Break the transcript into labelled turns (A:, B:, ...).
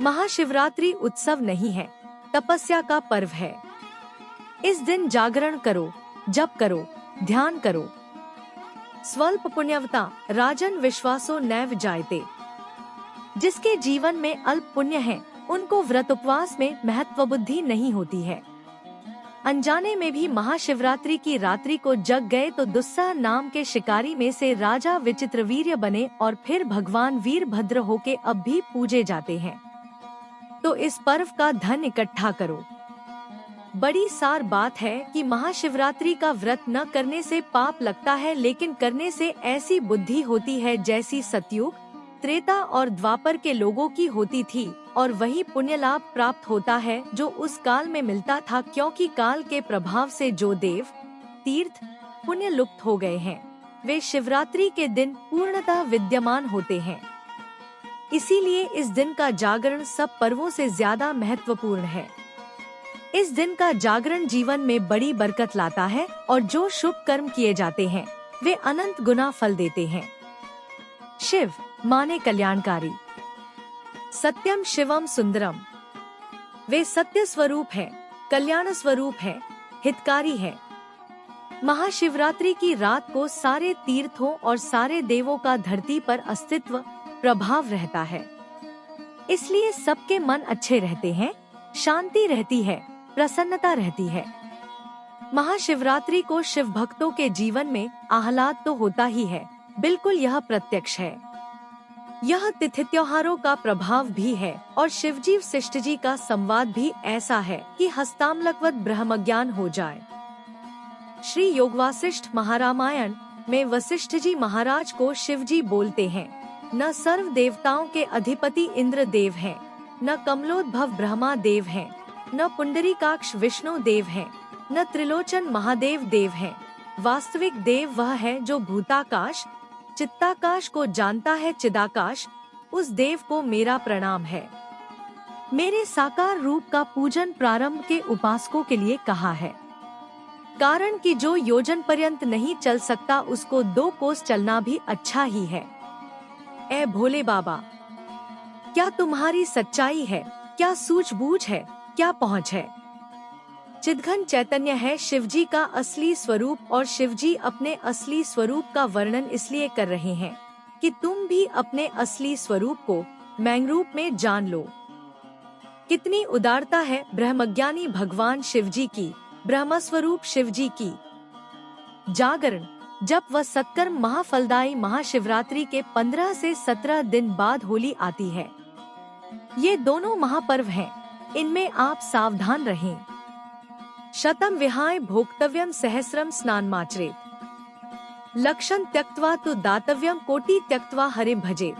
A: महाशिवरात्रि उत्सव नहीं है, तपस्या का पर्व है। इस दिन जागरण करो, जप करो, ध्यान करो। स्वल्प पुण्यवता राजन विश्वासो नैव जायते। जिसके जीवन में अल्प पुण्य है, उनको व्रत उपवास में महत्व बुद्धि नहीं होती है। अनजाने में भी महाशिवरात्रि की रात्रि को जग गए तो दुस्सह नाम के शिकारी में से राजा विचित्रवीर्य बने और फिर भगवान वीरभद्र होके अब भी पूजे जाते हैं। तो इस पर्व का धन इकट्ठा करो। बड़ी सार बात है कि महाशिवरात्रि का व्रत न करने से पाप लगता है, लेकिन करने से ऐसी बुद्धि होती है जैसी सतयुग, त्रेता और द्वापर के लोगों की होती थी, और वही पुण्य लाभ प्राप्त होता है जो उस काल में मिलता था, क्योंकि काल के प्रभाव से जो देव, तीर्थ, पुण्य लुप्त हो गए हैं, वे शिवरात्रि के दिन पूर्णतः विद्यमान होते हैं। इसीलिए इस दिन का जागरण सब पर्वों से ज्यादा महत्वपूर्ण है। इस दिन का जागरण जीवन में बड़ी बरकत लाता है और जो शुभ कर्म किए जाते हैं वे अनंत गुना फल देते हैं। शिव माने कल्याणकारी। सत्यम शिवम सुंदरम। वे सत्य स्वरूप है, कल्याण स्वरूप है, हितकारी है। महाशिवरात्रि की रात को सारे तीर्थों और सारे देवों का धरती पर अस्तित्व प्रभाव रहता है। इसलिए सबके मन अच्छे रहते हैं, शांति रहती है, प्रसन्नता रहती है। महाशिवरात्रि को शिव भक्तों के जीवन में आह्लाद तो होता ही है, बिल्कुल यह प्रत्यक्ष है। यह तिथि त्योहारों का प्रभाव भी है और शिवजी वशिष्ठ जी का संवाद भी ऐसा है कि हस्तामलकवत ब्रह्मज्ञान हो जाए। श्री योगवासिष्ठ महारामायण में वशिष्ठ जी महाराज को शिवजी बोलते हैं, न सर्व देवताओं के अधिपति इंद्र देव हैं, न कमलोद्भव ब्रह्मा देव हैं, न पुंडरीकाक्ष विष्णु देव हैं, न त्रिलोचन महादेव देव हैं। वास्तविक देव वह है जो भूताकाश चित्ताकाश को जानता है। चिदाकाश, उस देव को मेरा प्रणाम है। मेरे साकार रूप का पूजन प्रारंभ के उपासकों के लिए कहा है, कारण कि जो योजन पर्यंत नहीं चल सकता उसको 2 कोस चलना भी अच्छा ही है। ऐ भोले बाबा, क्या तुम्हारी सच्चाई है, क्या सूझबूझ है, क्या पहुँच है। चिदघन चैतन्य है शिवजी का असली स्वरूप, और शिवजी अपने असली स्वरूप का वर्णन इसलिए कर रहे हैं कि तुम भी अपने असली स्वरूप को मैंगरूप में जान लो। कितनी उदारता है ब्रह्मज्ञानी भगवान शिवजी की, ब्रह्मस्वरूप शिवजी की। जागरण, जप व सत्कर्म महाफलदायी महाशिवरात्रि के 15 से 17 दिन बाद होली आती है। ये दोनों महापर्व हैं, इनमें आप सावधान रहें। शतम विहाय भोक्तव्यम सहस्रम स्नानमाचरेत्। लक्षण त्यक्त्वा तु दातव्यम कोटि त्यक्त्वा हरे भजेत्।